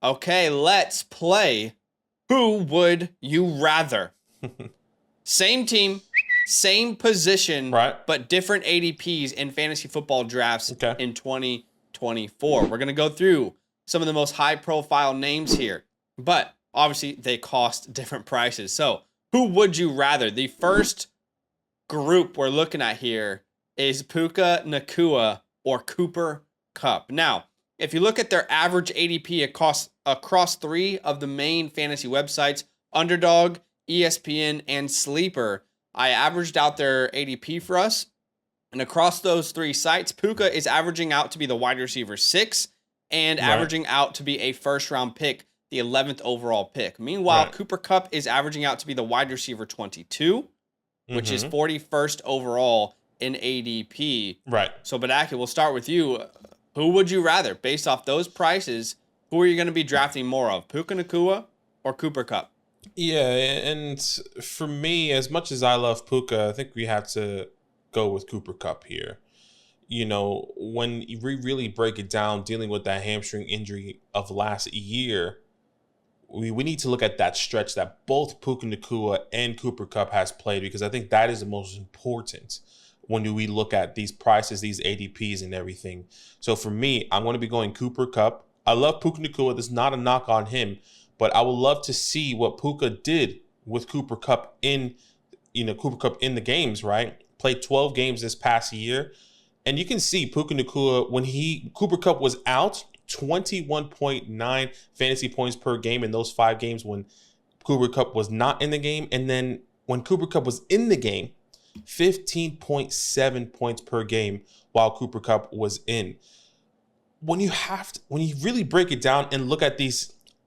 Okay, let's play Who Would You Rather? Same team, same position, Right. but different ADPs in fantasy football drafts Okay. in 2024. We're going to go through some of the most high-profile names here, but obviously they cost different prices. So, who would you rather? The first group we're looking at here is Puka Nacua or Cooper Kupp. Now, if you look at their average ADP across three of the main fantasy websites, Underdog, ESPN, and Sleeper, I averaged out their ADP for us. And across those three sites, Puka is averaging out to be the wide receiver 6 and averaging out to be a first-round pick, the 11th overall pick. Meanwhile, Cooper Kupp is averaging out to be the wide receiver 22, which is 41st overall in ADP. Right. So, Badaki, we'll start with you. Who would you rather? Based off those prices, who are you going to be drafting more of, Puka Nacua or Cooper Kupp? Yeah, and for me, as much as I love Puka, I think we have to go with Cooper Kupp here. You know, when we really break it down, dealing with that hamstring injury of last year, we need to look at that stretch that both Puka Nacua and Cooper Kupp has played, because I think that is the most important when we look at these prices, these ADPs and everything. So for me, I'm going to be going Cooper Kupp. I love Puka Nacua. There's not a knock on him, but I would love to see what Puka did with Cooper Kupp in the games, right? Played 12 games this past year. And you can see Puka Nacua, when Cooper Kupp was out, 21.9 fantasy points per game in those 5 games when Cooper Kupp was not in the game. And then when Cooper Kupp was in the game, 15.7 points per game while Cooper Kupp was in. When you really break it down and look at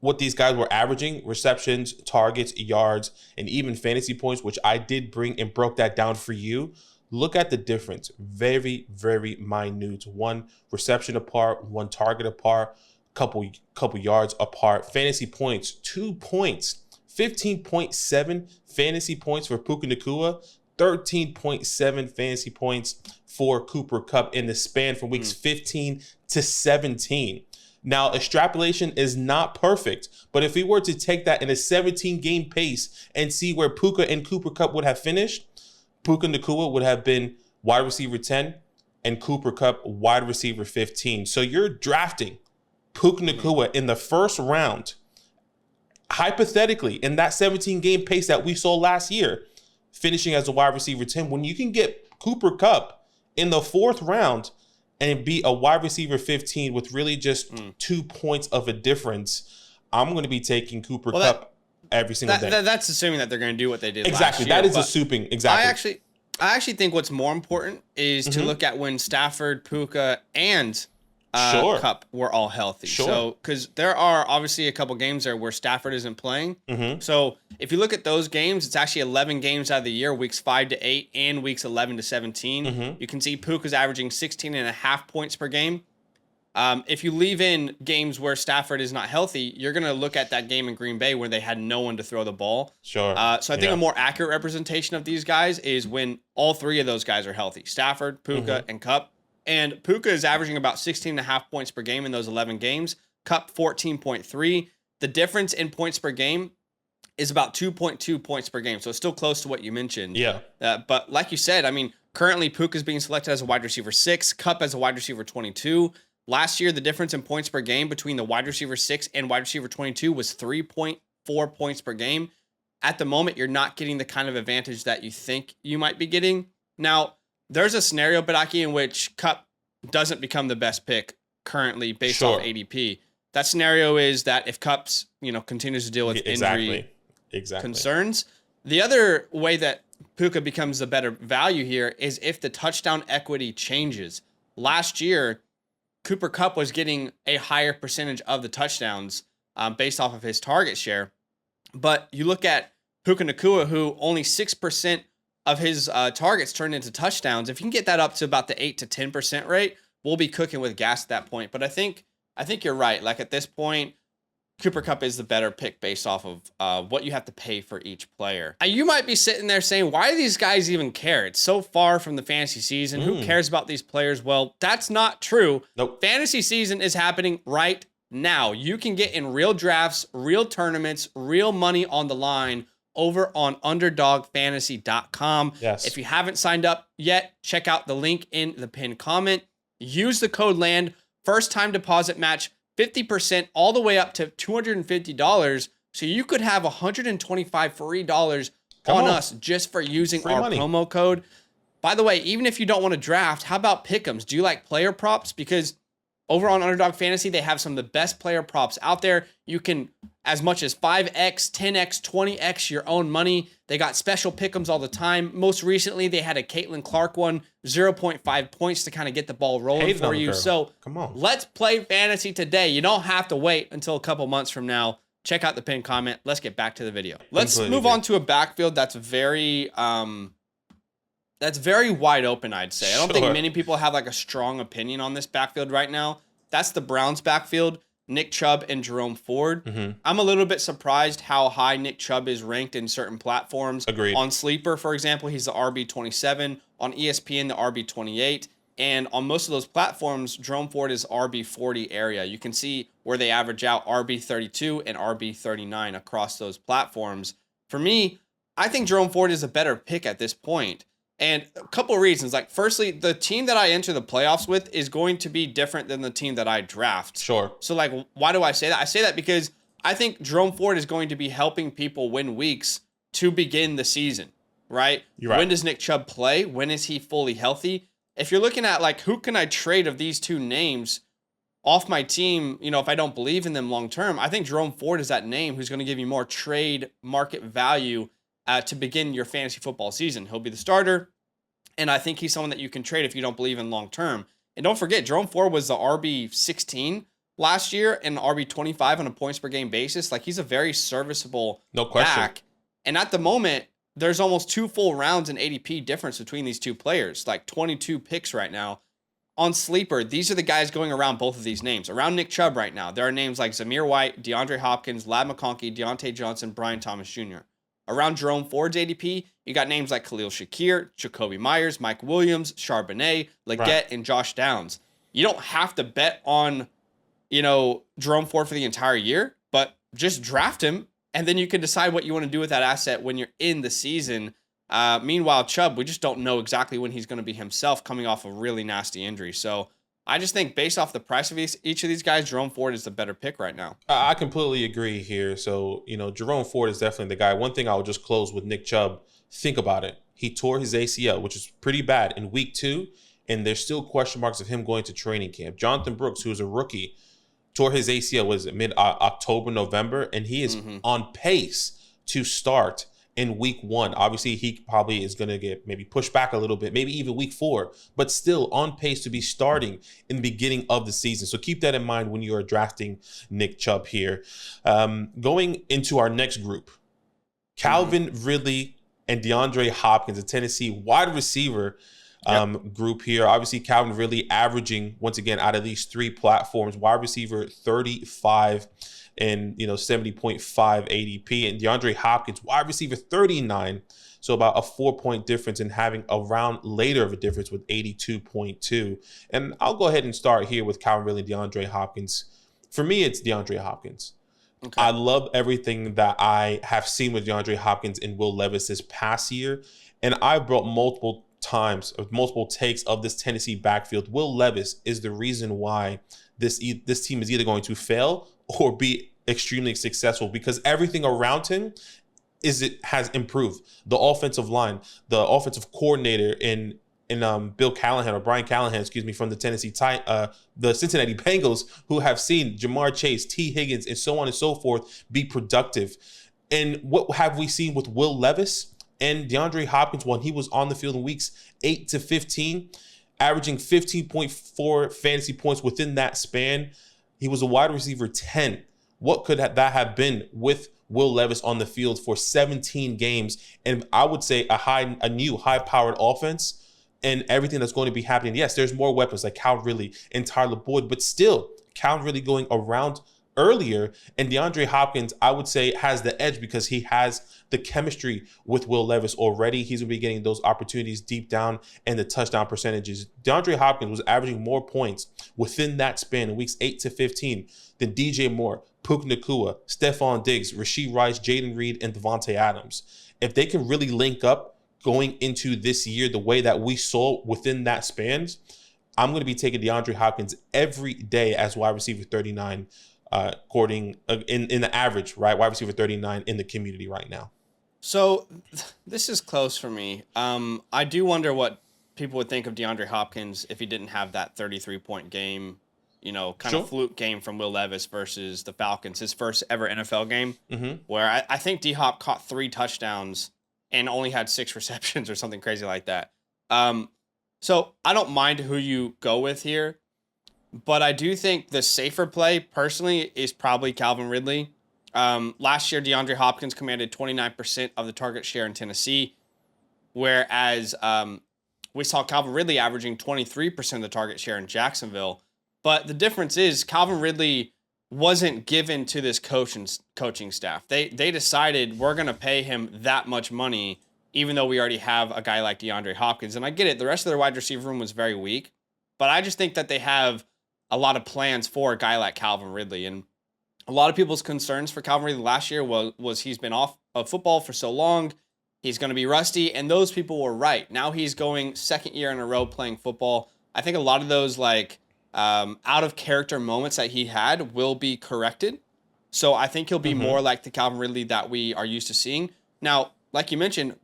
what these guys were averaging, receptions, targets, yards, and even fantasy points, which I did bring and broke that down for you, look at the difference. Very, very minute. 1 reception apart, 1 target apart, couple yards apart. Fantasy points, 2 points. 15.7 fantasy points for Puka Nacua, 13.7 fantasy points for Cooper Kupp in the span from weeks 15 to 17. Now, extrapolation is not perfect, but if we were to take that in a 17-game pace and see where Puka and Cooper Kupp would have finished, Puka Nacua would have been wide receiver 10 and Cooper Kupp wide receiver 15. So you're drafting Puka Nacua in the first round, hypothetically, in that 17-game pace that we saw last year, finishing as a wide receiver 10. When you can get Cooper Kupp in the 4th round and be a wide receiver 15 with really just 2 points of a difference, I'm going to be taking Cooper Kupp every single day. That's assuming that they're going to do what they did exactly. last year. That is assuming. Exactly. I actually think what's more important is to look at when Stafford, Puka, and Kupp were all healthy. So, because there are obviously a couple games there where Stafford isn't playing. So, if you look at those games, it's actually 11 games out of the year, weeks 5 to 8 and weeks 11 to 17. You can see Puka's averaging 16.5 points per game. If you leave in games where Stafford is not healthy, you're going to look at that game in Green Bay where they had no one to throw the ball. So I think a more accurate representation of these guys is when all 3 of those guys are healthy: Stafford, Puka, and Kupp. And Puka is averaging about 16.5 points per game in those 11 games. Kupp 14.3. The difference in points per game is about 2.2 points per game. So it's still close to what you mentioned. Yeah. But like you said, I mean, currently Puka is being selected as a wide receiver 6, Kupp as a wide receiver 22. Last year, the difference in points per game between the wide receiver 6 and wide receiver 22 was 3.4 points per game. At the moment, you're not getting the kind of advantage that you think you might be getting. Now, there's a scenario, Badaki, in which Kupp doesn't become the best pick currently based off ADP. That scenario is that if Kupp's, continues to deal with injury concerns. The other way that Puka becomes a better value here is if the touchdown equity changes. Last year, Cooper Kupp was getting a higher percentage of the touchdowns based off of his target share. But you look at Puka Nacua, who only 6% of his targets turned into touchdowns. If you can get that up to about the 8 to 10% rate, we'll be cooking with gas at that point. But I think you're right. Like at this point, Cooper Kupp is the better pick based off of what you have to pay for each player. You might be sitting there saying, why do these guys even care? It's so far from the fantasy season. Who cares about these players? Well, that's not true. Nope. Fantasy season is happening right now. You can get in real drafts, real tournaments, real money on the line over on underdogfantasy.com. Yes. If you haven't signed up yet, check out the link in the pinned comment. Use the code LAND. First time deposit match 50% all the way up to $250. So you could have $125 free dollars on us just for using Free our money. promo code. By the way, even if you don't want to draft, how about pick'ems? Do you like player props? Because over on Underdog Fantasy, they have some of the best player props out there. You can as much as 5x, 10x, 20x your own money. They got special pick'ems all the time. Most recently, they had a Caitlin Clark one, 0.5 points to kind of get the ball rolling for you. So come on, let's play fantasy today. You don't have to wait until a couple months from now. Check out the pinned comment. Let's get back to the video. Let's move on to a backfield that's very wide open, I'd say. I don't think many people have like a strong opinion on this backfield right now. That's the Browns backfield, Nick Chubb and Jerome Ford. Mm-hmm. I'm a little bit surprised how high Nick Chubb is ranked in certain platforms. Agreed. On Sleeper, for example, he's the RB27. On ESPN, the RB28. And on most of those platforms, Jerome Ford is RB40 area. You can see where they average out RB32 and RB39 across those platforms. For me, I think Jerome Ford is a better pick at this point. And a couple of reasons. Like, firstly, the team that I enter the playoffs with is going to be different than the team that I draft. Sure. So, like, why do I say that? I say that because I think Jerome Ford is going to be helping people win weeks to begin the season, right? You're right. When does Nick Chubb play? When is he fully healthy? If you're looking at, like, who can I trade of these two names off my team, you know, if I don't believe in them long term, I think Jerome Ford is that name who's going to give you more trade market value to begin your fantasy football season. He'll be the starter, and I think he's someone that you can trade if you don't believe in long term. And don't forget, Jerome Ford was the RB16 last year and RB25 on a points per game basis. Like, he's a very serviceable back. And at the moment, there's almost 2 full rounds in ADP difference between these two players, like 22 picks right now. On Sleeper, these are the guys going around both of these names. Around Nick Chubb right now, there are names like Zamir White, DeAndre Hopkins, Ladd McConkey, Deontay Johnson, Brian Thomas Jr. Around Jerome Ford's ADP, you got names like Khalil Shakir, Jacoby Myers, Mike Williams, Charbonnet, Leggett, and Josh Downs. You don't have to bet on, you know, Jerome Ford for the entire year, but just draft him, and then you can decide what you want to do with that asset when you're in the season. Meanwhile, Chubb, we just don't know exactly when he's going to be himself coming off a really nasty injury. So I just think based off the price of each of these guys, Jerome Ford is the better pick right now. I completely agree here. So, you know, Jerome Ford is definitely the guy. One thing I would just close with Nick Chubb, think about it. He tore his ACL, which is pretty bad, in week 2, and there's still question marks of him going to training camp. Jonathan Brooks, who's a rookie, tore his ACL, was it mid-October, November, and he is on pace to start in week 1. Obviously, he probably is going to get maybe pushed back a little bit, maybe even week 4, but still on pace to be starting in the beginning of the season. So keep that in mind when you are drafting Nick Chubb here. Going into our next group, Calvin Ridley and DeAndre Hopkins, a Tennessee wide receiver group here. Obviously, Calvin Ridley averaging, once again, out of these 3 platforms, wide receiver 35 and 70.5 ADP, and DeAndre Hopkins, wide receiver 39, so about a 4-point difference, and having a round later of a difference with 82.2. And I'll go ahead and start here with Calvin Ridley, DeAndre Hopkins. For me, it's DeAndre Hopkins. Okay. I love everything that I have seen with DeAndre Hopkins and Will Levis this past year, and I brought multiple takes of this Tennessee backfield. Will Levis is the reason why this team is either going to fail or be extremely successful, because everything around him has improved. The offensive line, the offensive coordinator in Bill Callahan, or Brian Callahan, from the the Cincinnati Bengals, who have seen Jamar Chase, T. Higgins, and so on and so forth be productive. And what have we seen with Will Levis and DeAndre Hopkins when he was on the field in weeks 8 to 15, averaging 15.4 fantasy points within that span? He was a wide receiver 10. What could that have been with Will Levis on the field for 17 games? And I would say a new high-powered offense and everything that's going to be happening. Yes, there's more weapons like Calvin Ridley and Tyler Boyd, but still, Calvin Ridley going around earlier. And DeAndre Hopkins, I would say, has the edge because he has the chemistry with Will Levis already. He's going to be getting those opportunities deep down and the touchdown percentages. DeAndre Hopkins was averaging more points within that span in weeks 8 to 15 than DJ Moore, Puka Nacua, Stephon Diggs, Rashee Rice, Jaden Reed, and Devontae Adams. If they can really link up going into this year the way that we saw within that spans, I'm going to be taking DeAndre Hopkins every day as wide receiver 39, according in the average, right? Wide receiver 39 in the community right now. So this is close for me. I do wonder what people would think of DeAndre Hopkins if he didn't have that 33-point game, kind of fluke game from Will Levis versus the Falcons, his first ever NFL game, where I think D-Hop caught 3 touchdowns and only had 6 receptions or something crazy like that. So I don't mind who you go with here, but I do think the safer play, personally, is probably Calvin Ridley. Last year, DeAndre Hopkins commanded 29% of the target share in Tennessee, whereas we saw Calvin Ridley averaging 23% of the target share in Jacksonville. But the difference is Calvin Ridley wasn't given to this coaching staff. They decided we're going to pay him that much money, even though we already have a guy like DeAndre Hopkins. And I get it. The rest of their wide receiver room was very weak. But I just think that they have a lot of plans for a guy like Calvin Ridley. And a lot of people's concerns for Calvin Ridley last year was he's been off of football for so long. He's going to be rusty. And those people were right. Now he's going second year in a row playing football. I think a lot of those out of character moments that he had will be corrected. So I think he'll be more like the Calvin Ridley that we are used to seeing. Now, like you mentioned,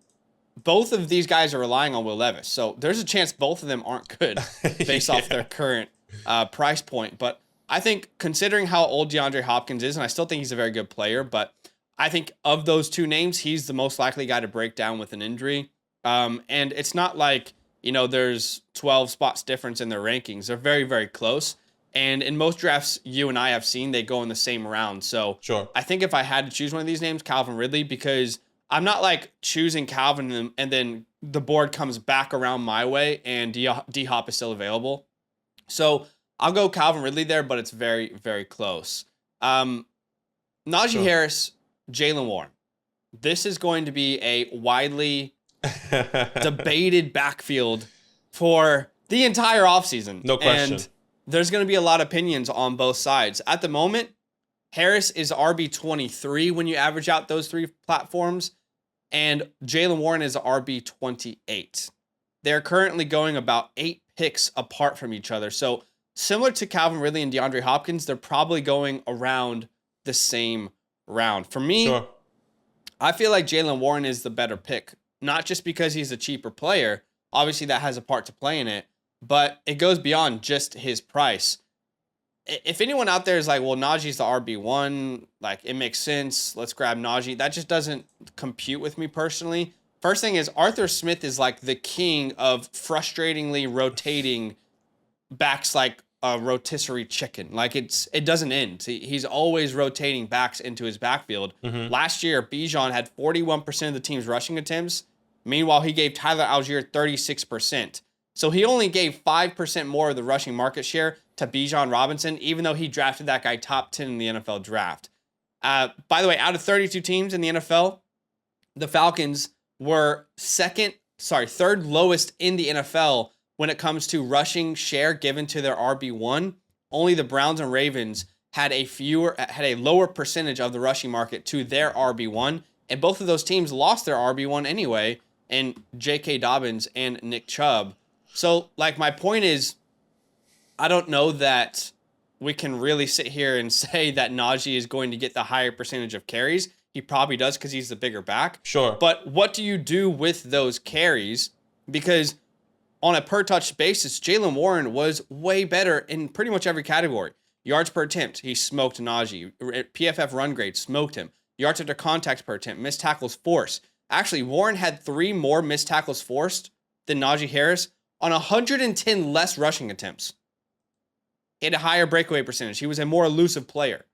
both of these guys are relying on Will Levis. So there's a chance both of them aren't good based off their current price point. But I think considering how old DeAndre Hopkins is, and I still think he's a very good player, but I think of those two names, he's the most likely guy to break down with an injury. And it's not like, there's 12 spots difference in their rankings. They're very, very close. And in most drafts you and I have seen, they go in the same round. So sure. I think if I had to choose one of these names, Calvin Ridley, because I'm not choosing Calvin and then the board comes back around my way and D-Hop is still available. So I'll go Calvin Ridley there, but it's very, very close. Najee Harris, Jaylen Warren. This is going to be a widely debated backfield for the entire offseason. No question. And there's going to be a lot of opinions on both sides. At the moment, Harris is RB23 when you average out those 3 platforms, and Jaylen Warren is RB28. They're currently going about 8 picks apart from each other. So similar to Calvin Ridley and DeAndre Hopkins, they're probably going around the same round. For me, I feel like Jaylen Warren is the better pick, not just because he's a cheaper player. Obviously, that has a part to play in it, but it goes beyond just his price. If anyone out there is like, well, Najee's the RB1, it makes sense, let's grab Najee, that just doesn't compute with me personally. First thing is, Arthur Smith is the king of frustratingly rotating backs like a rotisserie chicken. It doesn't end. He's always rotating backs into his backfield. Last year, Bijan had 41% of the team's rushing attempts. Meanwhile, he gave Tyler Algier 36%. So he only gave 5% more of the rushing market share to Bijan Robinson, even though he drafted that guy top 10 in the NFL draft. By the way, out of 32 teams in the NFL, the Falcons were third lowest in the NFL when it comes to rushing share given to their RB1. Only the Browns and Ravens had a lower percentage of the rushing market to their RB1, and both of those teams lost their RB1 anyway, and J.K. Dobbins and Nick Chubb. So, my point is, I don't know that we can really sit here and say that Najee is going to get the higher percentage of carries. He probably does because he's the bigger back. Sure. But what do you do with those carries? Because on a per-touch basis, Jaylen Warren was way better in pretty much every category. Yards per attempt, he smoked Najee. PFF run grade, smoked him. Yards after contact per attempt, missed tackles forced. Actually, Warren had 3 more missed tackles forced than Najee Harris on 110 less rushing attempts. He had a higher breakaway percentage. He was a more elusive player.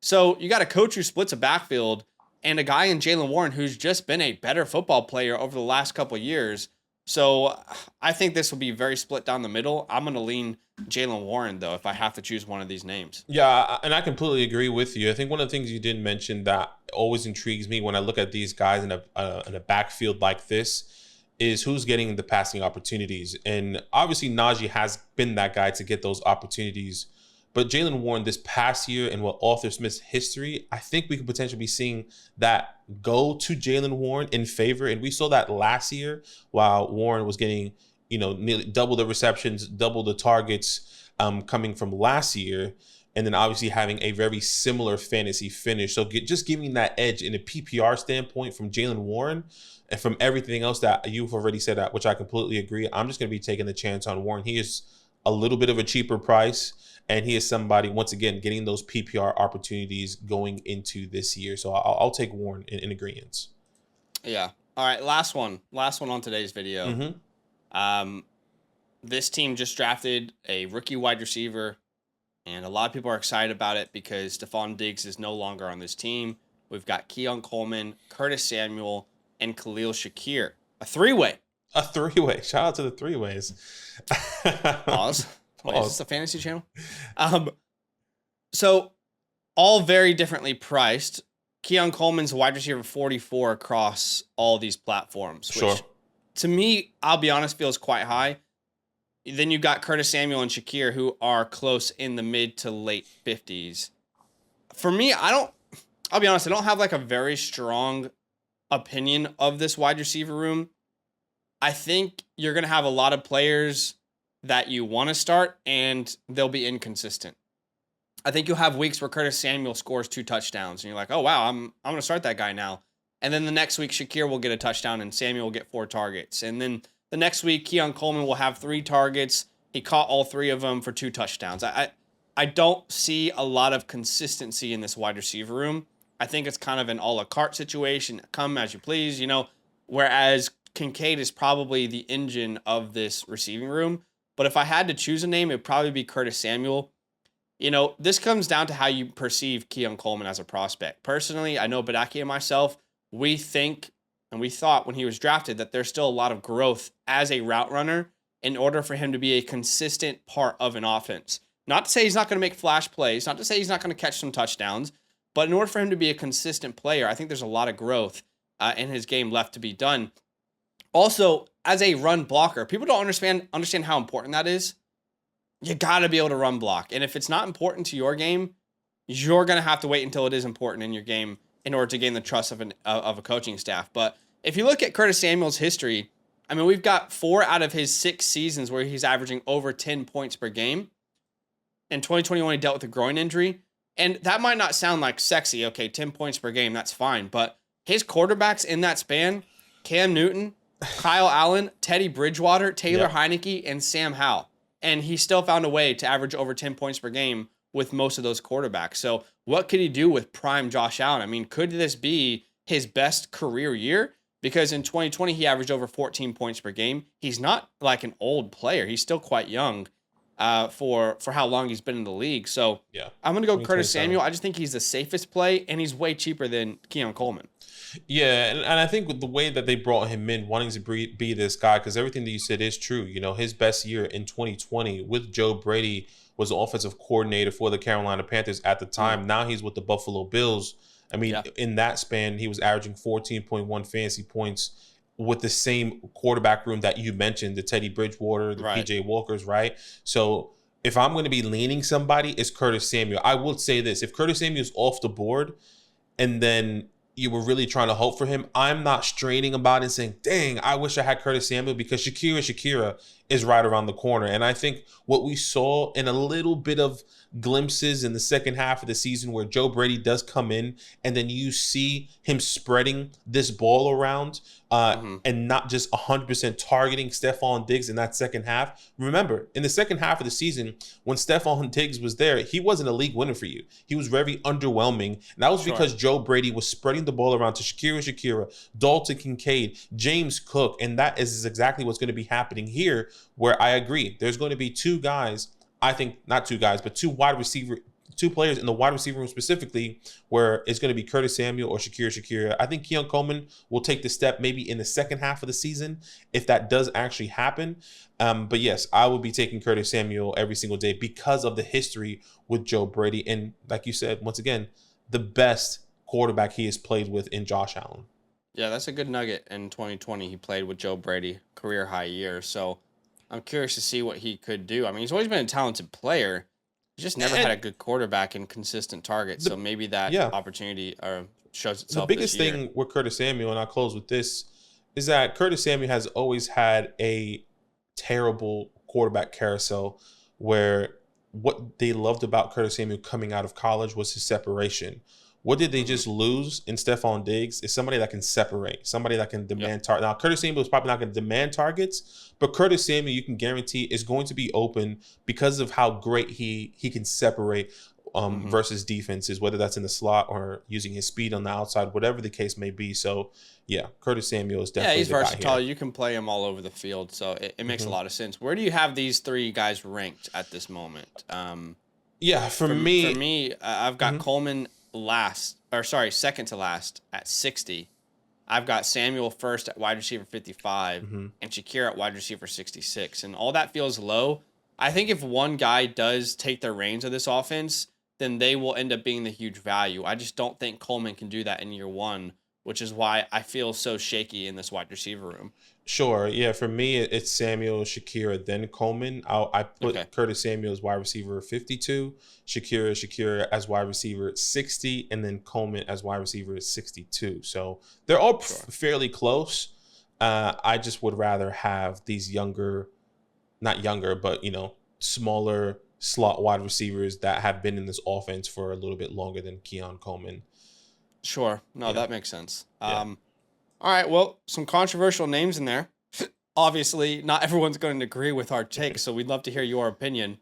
So you got a coach who splits a backfield and a guy in Jaylen Warren who's just been a better football player over the last couple of years. So I think this will be very split down the middle. I'm going to lean Jalen Warren, though, if I have to choose one of these names. Yeah, and I completely agree with you. I think one of the things you did mention that always intrigues me when I look at these guys in a backfield like this is who's getting the passing opportunities. And obviously Najee has been that guy to get those opportunities. But Jalen Warren this past year and what Arthur Smith's history, I think we could potentially be seeing that go to Jalen Warren in favor. And we saw that last year while Warren was getting, nearly double the receptions, double the targets coming from last year. And then obviously having a very similar fantasy finish. So just giving that edge in a PPR standpoint from Jalen Warren and from everything else that you've already said, which I completely agree. I'm just going to be taking the chance on Warren. He is a little bit of a cheaper price. And he is somebody, once again, getting those PPR opportunities going into this year. So I'll take Warren in agreement. Yeah. All right. Last one on today's video. Mm-hmm. This team just drafted a rookie wide receiver, and a lot of people are excited about it because Stephon Diggs is no longer on this team. We've got Coleman, Curtis Samuel, and Khalil Shakir. A three-way. Shout out to the three-ways. Pause. Wait, is this a fantasy channel? So all very differently priced. Coleman's wide receiver 44 across all these platforms, which to me, I'll be honest, feels quite high. Then you got Curtis Samuel and Shakir, who are close in the mid to late 50s. For me, I'll be honest, I don't have like a very strong opinion of this wide receiver room. I think you're going to have a lot of players that you want to start, and they'll be inconsistent. I think you'll have weeks where Curtis Samuel scores 2 touchdowns, and you're like, oh, wow, I'm going to start that guy now. And then the next week, Shakir will get a touchdown, and Samuel will get 4 targets. And then the next week, Coleman will have 3 targets. He caught all 3 of them for 2 touchdowns. I don't see a lot of consistency in this wide receiver room. I think it's kind of an a la carte situation, come as you please, whereas Kincaid is probably the engine of this receiving room. But if I had to choose a name, it would probably be Curtis Samuel. This comes down to how you perceive Coleman as a prospect. Personally, I know Badaki and myself, we think and we thought when he was drafted that there's still a lot of growth as a route runner in order for him to be a consistent part of an offense. Not to say he's not going to make flash plays, not to say he's not going to catch some touchdowns, but in order for him to be a consistent player, I think there's a lot of growth in his game left to be done. Also, as a run blocker, people don't understand how important that is. You got to be able to run block. And if it's not important to your game, you're going to have to wait until it is important in your game in order to gain the trust of a coaching staff. But if you look at Curtis Samuel's history, I mean, we've got 4 out of his 6 seasons where he's averaging over 10 points per game. In 2021, he dealt with a groin injury. And that might not sound like sexy. Okay, 10 points per game, that's fine. But his quarterbacks in that span, Cam Newton, Kyle Allen, Teddy Bridgewater, Taylor Heineke, and Sam Howell. And he still found a way to average over 10 points per game with most of those quarterbacks. So what could he do with prime Josh Allen? I mean, could this be his best career year? Because in 2020, he averaged over 14 points per game. He's not like an old player. He's still quite young for how long he's been in the league. So I'm going to go Curtis Samuel. I just think he's the safest play, and he's way cheaper than Coleman. Yeah, and I think with the way that they brought him in, wanting to be this guy, because everything that you said is true. His best year in 2020 with Joe Brady was the offensive coordinator for the Carolina Panthers at the time. Now he's with the Buffalo Bills. I mean, in that span, he was averaging 14.1 fantasy points with the same quarterback room that you mentioned, the Teddy Bridgewater, the PJ Walkers, right? So if I'm going to be leaning somebody, it's Curtis Samuel. I will say this. If Curtis Samuel's off the board and then you were really trying to hope for him, I'm not straining about it and saying, dang, I wish I had Curtis Samuel, because Shakira is right around the corner. And I think what we saw in a little bit of glimpses in the second half of the season where Joe Brady does come in and then you see him spreading this ball around and not just 100% targeting Stephon Diggs in that second half. Remember, in the second half of the season, when Stephon Diggs was there, he wasn't a league winner for you. He was very underwhelming. And that was because Joe Brady was spreading the ball around to Shakira, Dalton Kincaid, James Cook. And that is exactly what's going to be happening here, where I agree. There's going to be 2 guys, I think not 2 guys, but 2 wide receiver two players in the wide receiver room specifically, where it's going to be Curtis Samuel or Shakir. I think Keon Coleman will take the step maybe in the second half of the season if that does actually happen. But yes, I would be taking Curtis Samuel every single day because of the history with Joe Brady. And like you said, once again, the best quarterback he has played with in Josh Allen. Yeah, that's a good nugget. In 2020, he played with Joe Brady, career high year. So I'm curious to see what he could do. I mean, he's always been a talented player. He's just never had a good quarterback and consistent targets. So maybe that opportunity shows itself. The biggest thing with Curtis Samuel, and I'll close with this, is that Curtis Samuel has always had a terrible quarterback carousel where what they loved about Curtis Samuel coming out of college was his separation. What did they just lose in Stephon Diggs is somebody that can separate, somebody that can demand targets. Now, Curtis Samuel is probably not going to demand targets, but Curtis Samuel, you can guarantee, is going to be open because of how great he can separate versus defenses, whether that's in the slot or using his speed on the outside, whatever the case may be. So, yeah, Curtis Samuel is definitely he's the guy versatile. here. You can play him all over the field, so it makes a lot of sense. Where do you have these three guys ranked at this moment? For me, I've got Coleman second to last at 60. I've got Samuel first at wide receiver 55 and Shakir at wide receiver 66. And all that feels low. I think if one guy does take the reins of this offense, then they will end up being the huge value. I just don't think Coleman can do that in year one, which is why I feel so shaky in this wide receiver room. Sure. Yeah. For me, it's Samuel, Shakir, then Coleman. I put Curtis Samuel as wide receiver 52, Shakir as wide receiver 60, and then Coleman as wide receiver 62. So they're all fairly close. I just would rather have these not younger, but, smaller slot wide receivers that have been in this offense for a little bit longer than Keon Coleman. Sure. No, that makes sense. All right, well, some controversial names in there. Obviously, not everyone's going to agree with our take, so we'd love to hear your opinion.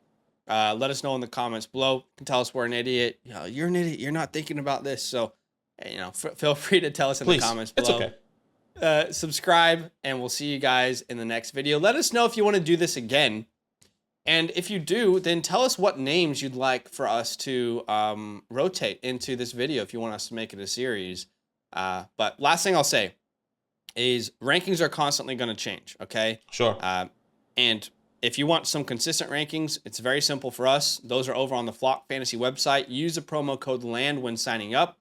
Let us know in the comments below. You can tell us we're an idiot. You're an idiot. You're not thinking about this. So, feel free to tell us in the comments below. It's okay. Subscribe, and we'll see you guys in the next video. Let us know if you want to do this again. And if you do, then tell us what names you'd like for us to rotate into this video if you want us to make it a series. But last thing I'll say is rankings are constantly going to change, okay? Sure. And if you want some consistent rankings, it's very simple for us. Those are over on the Flock Fantasy website. Use the promo code LAND when signing up.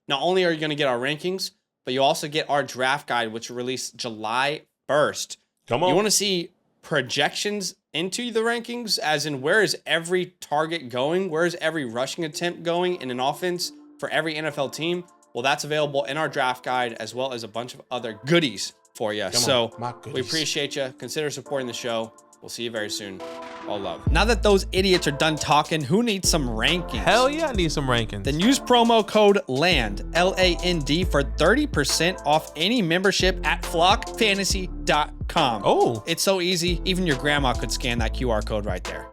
Not only are you going to get our rankings, but you also get our draft guide, which will release July 1st. Come on. You want to see projections into the rankings, as in where is every target going? Where is every rushing attempt going in an offense for every NFL team? Well, that's available in our draft guide, as well as a bunch of other goodies for you. We appreciate you. Consider supporting the show. We'll see you very soon. All love. Now that those idiots are done talking, who needs some rankings? Hell yeah, I need some rankings. Then use promo code LAND, L-A-N-D, for 30% off any membership at flockfantasy.com. Oh. It's so easy, even your grandma could scan that QR code right there.